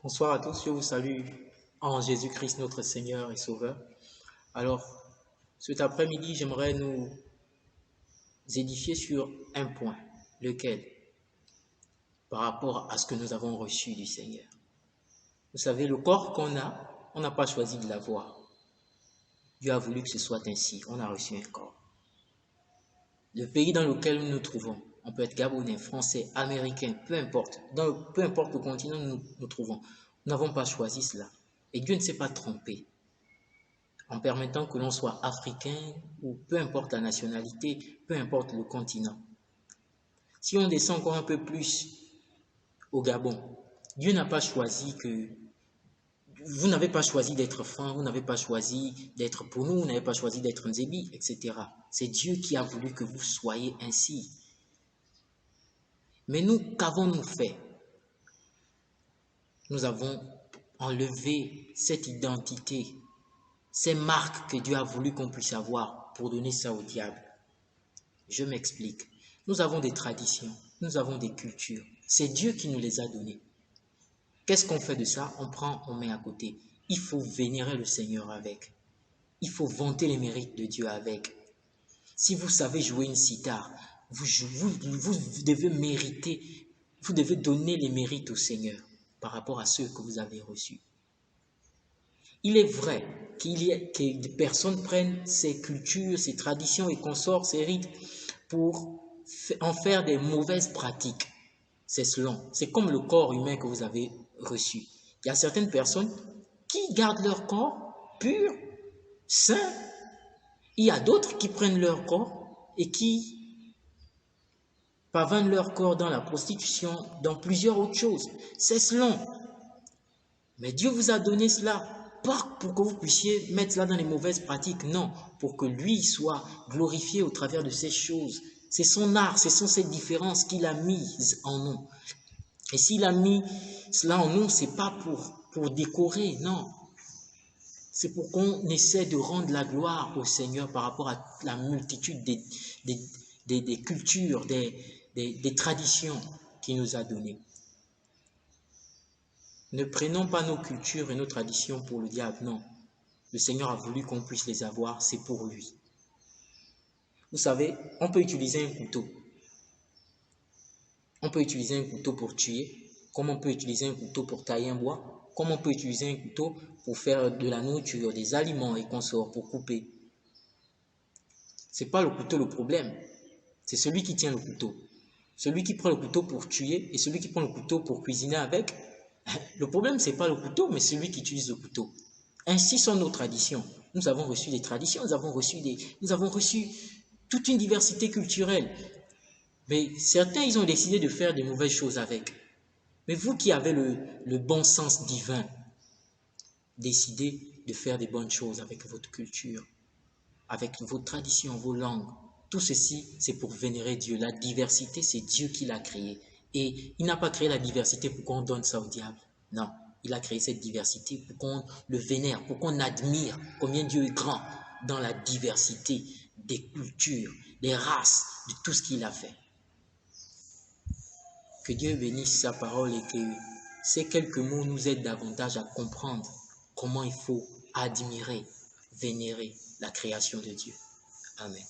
Bonsoir à tous, je vous salue en Jésus-Christ notre Seigneur et Sauveur. Alors, cet après-midi, j'aimerais nous édifier sur un point, lequel, par rapport à ce que nous avons reçu du Seigneur. Vous savez, le corps qu'on a, on n'a pas choisi de l'avoir. Dieu a voulu que ce soit ainsi, on a reçu un corps. Le pays dans lequel nous nous trouvons, on peut être gabonais, français, américain, peu importe le continent où nous nous trouvons, nous n'avons pas choisi cela. Et Dieu ne s'est pas trompé en permettant que l'on soit africain ou peu importe la nationalité, peu importe le continent. Si on descend encore un peu plus au Gabon, Dieu n'a pas choisi que... Vous n'avez pas choisi d'être franc, vous n'avez pas choisi d'être pour nous, vous n'avez pas choisi d'être Nzébi, etc. C'est Dieu qui a voulu que vous soyez ainsi. Mais nous, qu'avons-nous fait? Nous avons enlevé cette identité, ces marques que Dieu a voulu qu'on puisse avoir pour donner ça au diable. Je m'explique. Nous avons des traditions, nous avons des cultures. C'est Dieu qui nous les a données. Qu'est-ce qu'on fait de ça? On prend, on met à côté. Il faut vénérer le Seigneur avec. Il faut vanter les mérites de Dieu avec. Si vous savez jouer une sitar, vous devez mériter, vous devez donner les mérites au Seigneur par rapport à ceux que vous avez reçus. Il est vrai que des personnes prennent ces cultures, ces traditions et consorts, ces rites pour en faire des mauvaises pratiques. C'est selon. C'est comme le corps humain que vous avez reçu. Il y a certaines personnes qui gardent leur corps pur, sain. Il y a d'autres qui prennent leur corps et qui pavanent leur corps dans la prostitution, dans plusieurs autres choses. C'est selon. Mais Dieu vous a donné cela, pas pour que vous puissiez mettre cela dans les mauvaises pratiques, non, pour que lui soit glorifié au travers de ces choses. C'est son art, ce sont ces différences qu'il a mises en nous. Et s'il a mis cela en nous, ce n'est pas pour décorer, non. C'est pour qu'on essaie de rendre la gloire au Seigneur par rapport à la multitude des cultures, des traditions qu'il nous a données. Ne prenons pas nos cultures et nos traditions pour le diable, non. Le Seigneur a voulu qu'on puisse les avoir, c'est pour lui. Vous savez, on peut utiliser un couteau. On peut utiliser un couteau pour tuer, comme on peut utiliser un couteau pour tailler un bois, comme on peut utiliser un couteau pour faire de la nourriture, des aliments et consorts, pour couper. Ce n'est pas le couteau le problème, c'est celui qui tient le couteau. Celui qui prend le couteau pour tuer et celui qui prend le couteau pour cuisiner avec, le problème, ce n'est pas le couteau, mais celui qui utilise le couteau. Ainsi sont nos traditions. Nous avons reçu des traditions, nous avons reçu toute une diversité culturelle. Mais certains, ils ont décidé de faire des mauvaises choses avec. Mais vous qui avez le bon sens divin, décidez de faire des bonnes choses avec votre culture, avec vos traditions, vos langues. Tout ceci, c'est pour vénérer Dieu. La diversité, c'est Dieu qui l'a créée. Et il n'a pas créé la diversité pour qu'on donne ça au diable. Non, il a créé cette diversité pour qu'on le vénère, pour qu'on admire combien Dieu est grand dans la diversité des cultures, des races, de tout ce qu'il a fait. Que Dieu bénisse sa parole et que ces quelques mots nous aident davantage à comprendre comment il faut admirer, vénérer la création de Dieu. Amen.